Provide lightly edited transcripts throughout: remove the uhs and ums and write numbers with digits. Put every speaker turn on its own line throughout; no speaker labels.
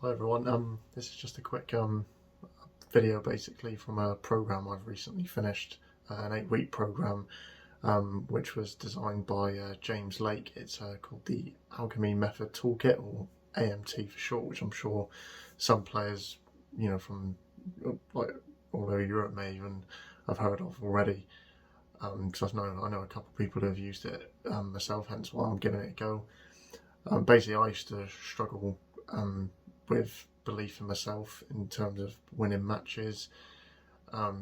Hi everyone. This is just a quick video basically from a program I've recently finished, an 8-week program, which was designed by James Lake. It's called the Alchemy Method Toolkit, or AMT for short, which I'm sure some players, from like all over Europe may even have heard of already. Because I know a couple of people who have used it myself, hence why I'm giving it a go. Basically, I used to struggle with belief in myself in terms of winning matches,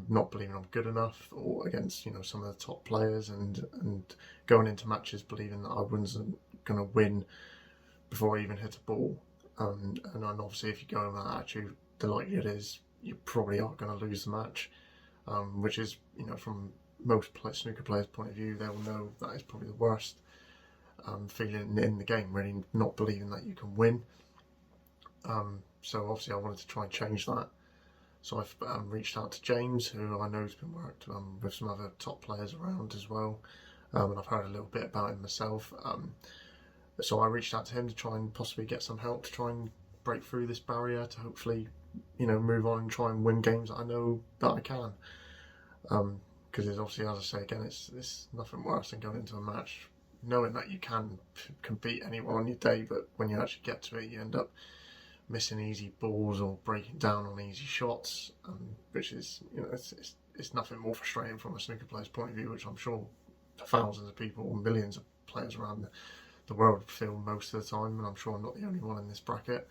not believing I'm good enough or against some of the top players, and going into matches believing that I wasn't going to win before I even hit a ball. And obviously, if you go in with that attitude, the likelihood is you probably are going to lose the match, which is, from most snooker players' point of view, they'll know that is probably the worst feeling in the game, really not believing that you can win. So obviously I wanted to try and change that. So I've reached out to James, who I know has been worked with some other top players around as well, and I've heard a little bit about him myself. So I reached out to him to try and possibly get some help to try and break through this barrier to hopefully, move on and try and win games that I know that I can. Because it's obviously, as I say again, it's nothing worse than going into a match knowing that you can beat anyone on your day, but when you actually get to it, you end up missing easy balls or breaking down on easy shots, which is, it's nothing more frustrating from a snooker player's point of view, which I'm sure thousands of people or millions of players around the world feel most of the time, and I'm sure I'm not the only one in this bracket.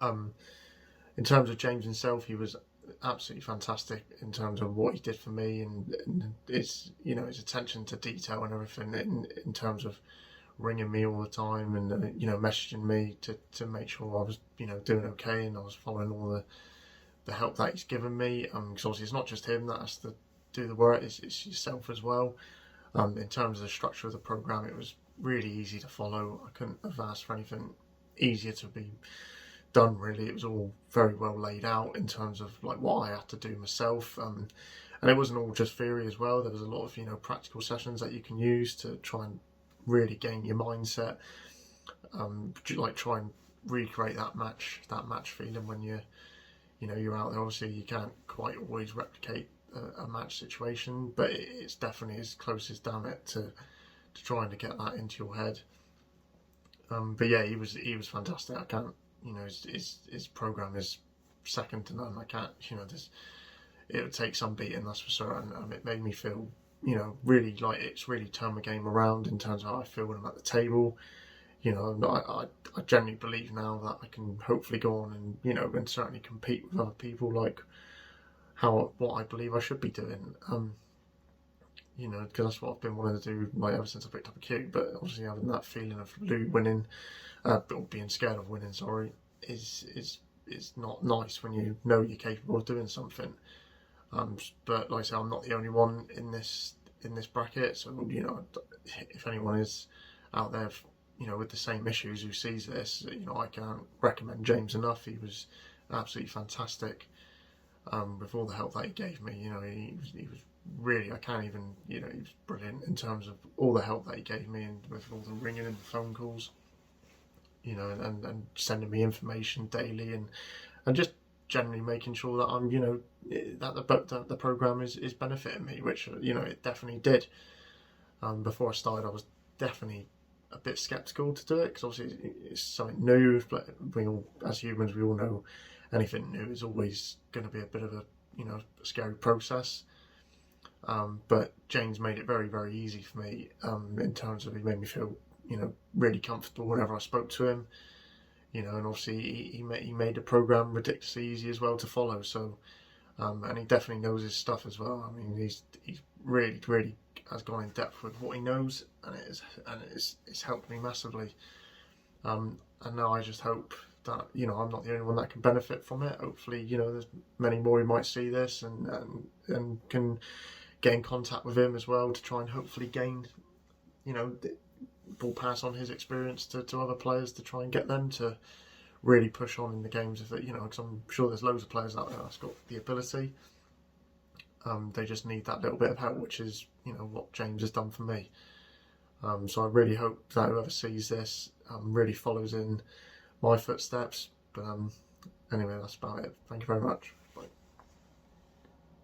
In terms of James himself, he was absolutely fantastic in terms of what he did for me, and his attention to detail and everything in terms of ringing me all the time and messaging me to make sure I was doing okay and I was following all the help that he's given me, because obviously it's not just him that has to do the work, it's yourself as well. In terms of the structure of the program, it was really easy to follow. I couldn't have asked for anything easier to be done, really. It was all very well laid out in terms of like what I had to do myself, and it wasn't all just theory as well. There was a lot of practical sessions that you can use to try and really gain your mindset, like try and recreate that match feeling when you're out there. Obviously you can't quite always replicate a match situation, but it's definitely as close as damn it to trying to get that into your head. But yeah, he was fantastic. I can't, his program is second to none. I can't, it would take some beating, that's for certain. It made me feel, really like it's really turned the game around in terms of how I feel when I'm at the table. I genuinely believe now that I can hopefully go on and, and certainly compete with other people like what I believe I should be doing. Because that's what I've been wanting to do ever since I picked up a cue. But obviously having that feeling of winning, or being scared of winning, sorry, is not nice when you know you're capable of doing something. But like I say, I'm not the only one in this bracket. So if anyone is out there, with the same issues who sees this, I can't recommend James enough. He was absolutely fantastic. With all the help that he gave me, he was really, I can't even, he was brilliant in terms of all the help that he gave me, and with all the ringing and the phone calls, and sending me information daily, and just generally making sure that I'm, that the program is benefiting me, which, it definitely did. Before I started, I was definitely a bit skeptical to do it, because obviously it's something new, but as humans, we all know anything new is always going to be a bit of a scary process. But James made it very, very easy for me, in terms of he made me feel really comfortable whenever I spoke to him, and obviously he made the program ridiculously easy as well to follow. So and he definitely knows his stuff as well. I mean, he's really has gone in depth with what he knows, and it's helped me massively. And now I just hope that I'm not the only one that can benefit from it. Hopefully, there's many more who might see this and can get in contact with him as well to try and hopefully gain, will pass on his experience to other players to try and get them to really push on in the games. If because I'm sure there's loads of players out there that's got the ability. They just need that little bit of help, which is what James has done for me. So I really hope that whoever sees this really follows in my footsteps. But anyway, that's about it. Thank you very much.